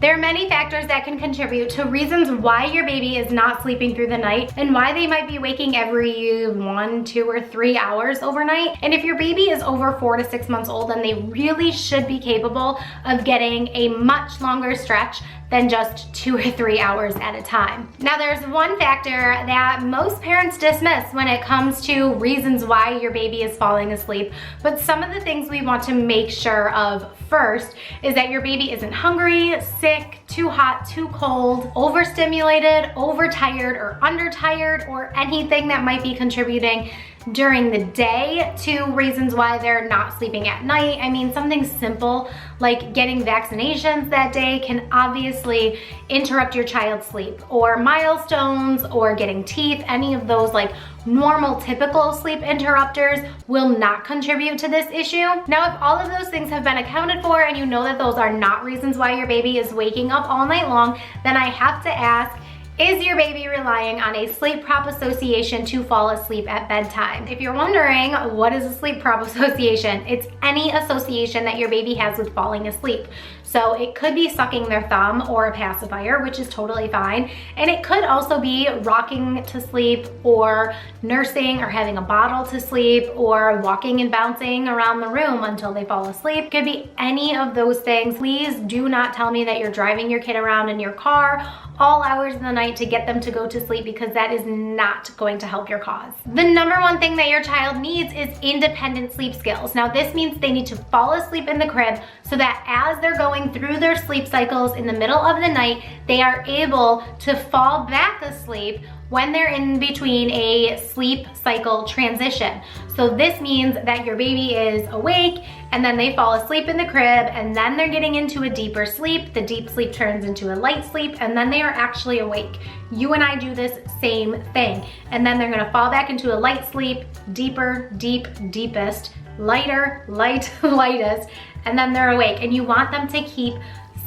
There are many factors that can contribute to reasons why your baby is not sleeping through the night and why they might be waking every 1, 2, or 3 hours overnight. And if your baby is over 4 to 6 months old, then they really should be capable of getting a much longer stretch than just 2 or 3 hours at a time. Now there's one factor that most parents dismiss when it comes to reasons why your baby is falling asleep, but some of the things we want to make sure of first is that your baby isn't hungry, sick, too hot, too cold, overstimulated, overtired, or undertired, or anything that might be contributing during the day to reasons why they're not sleeping at night. I mean, something simple like getting vaccinations that day can obviously interrupt your child's sleep, or milestones, or getting teeth. Any of those like normal, typical sleep interrupters will not contribute to this issue. Now, if all of those things have been accounted for and you know that those are not reasons why your baby is waking up all night long, then I have to ask, is your baby relying on a sleep prop association to fall asleep at bedtime? If you're wondering, what is a sleep prop association? It's any association that your baby has with falling asleep. So it could be sucking their thumb or a pacifier, which is totally fine. And it could also be rocking to sleep, or nursing, or having a bottle to sleep, or walking and bouncing around the room until they fall asleep. It could be any of those things. Please do not tell me that you're driving your kid around in your car all hours of the night to get them to go to sleep, because that is not going to help your cause. The number one thing that your child needs is independent sleep skills. Now this means they need to fall asleep in the crib so that as they're going through their sleep cycles in the middle of the night, they are able to fall back asleep when they're in between a sleep cycle transition. So this means that your baby is awake and then they fall asleep in the crib, and then they're getting into a deeper sleep. The deep sleep turns into a light sleep, and then they are actually awake. You and I do this same thing. And then they're gonna fall back into a light sleep, deeper, deep, deepest, lighter, light, lightest, and then they're awake. And you want them to keep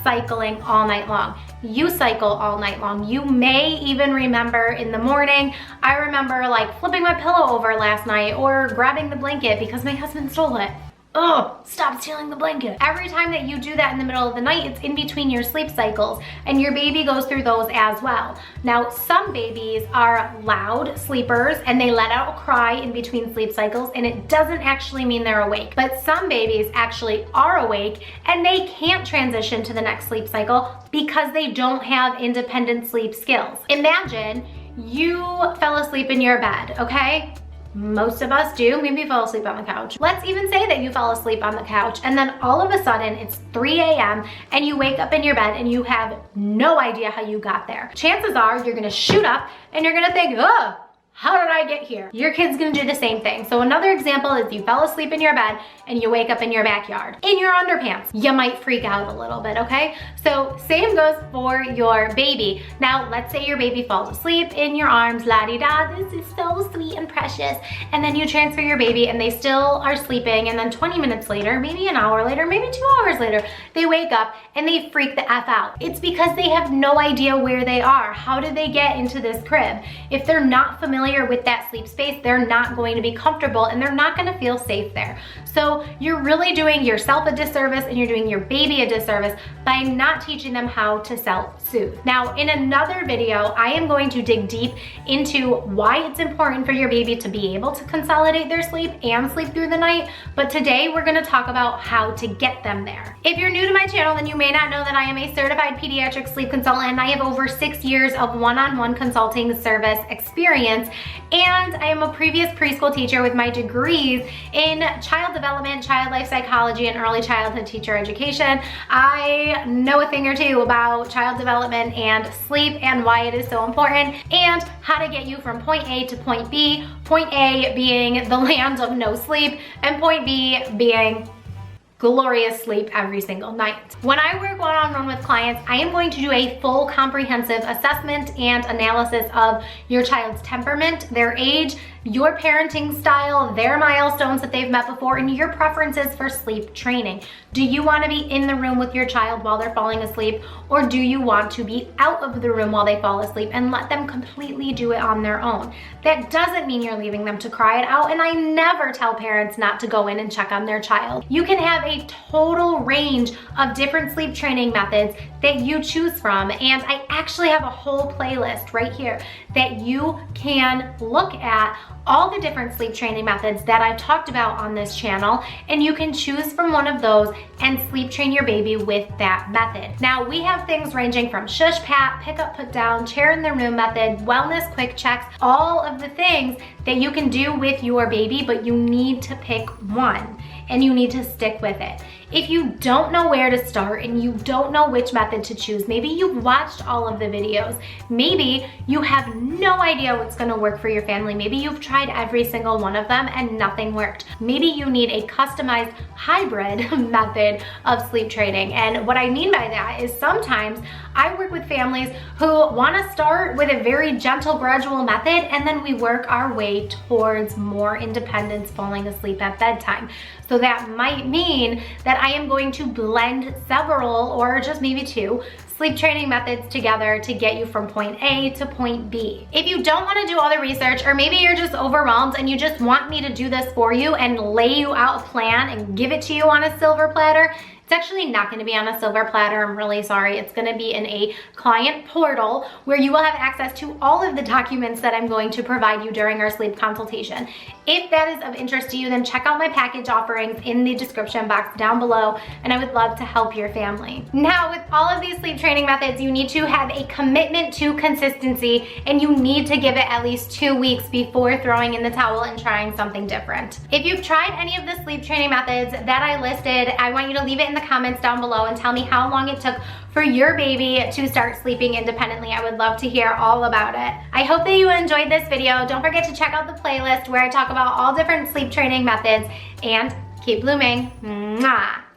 cycling all night long. You cycle all night long. You may even remember in the morning, I remember like flipping my pillow over last night, or grabbing the blanket because my husband stole it. Oh, stop stealing the blanket. Every time that you do that in the middle of the night, it's in between your sleep cycles, and your baby goes through those as well. Now, some babies are loud sleepers and they let out a cry in between sleep cycles, and it doesn't actually mean they're awake. But some babies actually are awake and they can't transition to the next sleep cycle because they don't have independent sleep skills. Imagine you fell asleep in your bed, okay? Most of us do. Maybe you fell asleep on the couch. Let's even say that you fell asleep on the couch, and then all of a sudden it's 3 a.m. and you wake up in your bed and you have no idea how you got there. Chances are you're gonna shoot up and you're gonna think, oh, how did I get here? Your kid's gonna do the same thing. So another example is you fell asleep in your bed and you wake up in your backyard, in your underpants. You might freak out a little bit, okay? So same goes for your baby. Now, let's say your baby falls asleep in your arms, la-di-da, this is so sweet and precious. And then you transfer your baby and they still are sleeping, and then 20 minutes later, maybe an hour later, maybe 2 hours later, they wake up and they freak the F out. It's because they have no idea where they are. How did they get into this crib? If they're not familiar with that sleep space, they're not going to be comfortable and they're not going to feel safe there. So you're really doing yourself a disservice and you're doing your baby a disservice by not teaching them how to self-soothe. Now, in another video, I am going to dig deep into why it's important for your baby to be able to consolidate their sleep and sleep through the night. But today we're going to talk about how to get them there. If you're new to my channel, then you may not know that I am a certified pediatric sleep consultant, and I have over 6 years of one-on-one consulting service experience. And I am a previous preschool teacher with my degrees in child development, child life psychology, and early childhood teacher education. I know a thing or two about child development and sleep and why it is so important, and how to get you from point A to point B, point A being the land of no sleep, and point B being glorious sleep every single night. When I work one-on-one with clients, I am going to do a full comprehensive assessment and analysis of your child's temperament, their age, your parenting style, their milestones that they've met before, and your preferences for sleep training. Do you want to be in the room with your child while they're falling asleep, or do you want to be out of the room while they fall asleep and let them completely do it on their own? That doesn't mean you're leaving them to cry it out, and I never tell parents not to go in and check on their child. You can have a total range of different sleep training methods that you choose from. And I actually have a whole playlist right here that you can look at all the different sleep training methods that I've talked about on this channel, and you can choose from one of those and sleep train your baby with that method. Now, we have things ranging from shush pat, pick up, put down, chair in the room method, wellness quick checks, all of the things that you can do with your baby, but you need to pick one and you need to stick with it. If you don't know where to start and you don't know which method to choose, maybe you've watched all of the videos, maybe you have no idea what's gonna work for your family, maybe you've tried every single one of them and nothing worked. Maybe you need a customized hybrid method of sleep training. And what I mean by that is sometimes I work with families who wanna start with a very gentle, gradual method, and then we work our way towards more independence, falling asleep at bedtime. So that might mean that I am going to blend several, or just maybe two, sleep training methods together to get you from point A to point B. If you don't want to do all the research, or maybe you're just overwhelmed and you just want me to do this for you and lay you out a plan and give it to you on a silver platter, it's actually not going to be on a silver platter. I'm really sorry. It's going to be in a client portal where you will have access to all of the documents that I'm going to provide you during our sleep consultation. If that is of interest to you, then check out my package offerings in the description box down below, and I would love to help your family. Now, with all of these sleep training methods, you need to have a commitment to consistency, and you need to give it at least 2 weeks before throwing in the towel and trying something different. If you've tried any of the sleep training methods that I listed, I want you to leave it in the comments down below and tell me how long it took for your baby to start sleeping independently. I would love to hear all about it. I hope that you enjoyed this video. Don't forget to check out the playlist where I talk about all different sleep training methods, and keep blooming. Mwah.